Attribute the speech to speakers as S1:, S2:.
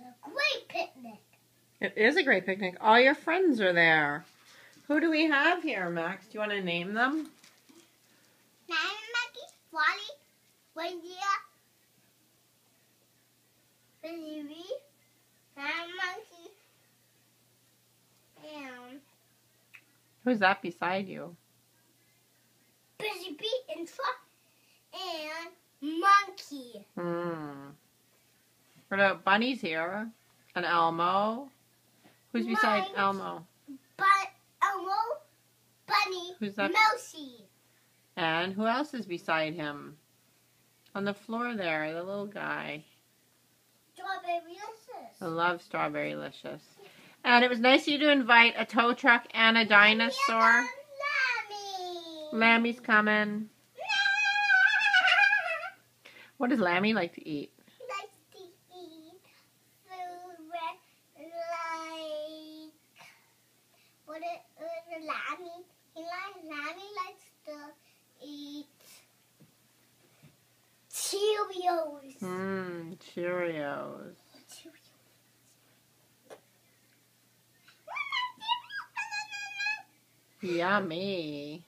S1: a great picnic.
S2: It is a great picnic. All your friends are there. Who do we have here, Max? Do you want to name them?
S1: Maggie, Wally, Wendy, Billy, Monkey, and
S2: Who's that beside you?
S1: Busy Bee and Truck and Monkey.
S2: What about Bunny's here? And Elmo? Who's beside Elmo?
S1: Elmo, Bunny,
S2: Who's that?
S1: Mousy.
S2: And who else is beside him? On the floor there, the little guy.
S1: Strawberry-licious.
S2: I love Strawberry-licious. And it was nice of you to invite a tow truck and a dinosaur.
S1: Lammy.
S2: Lammy's coming. What does Lammy like to eat?
S1: He likes to eat food like Lammy likes to eat Cheerios.
S2: Cheerios. Yummy.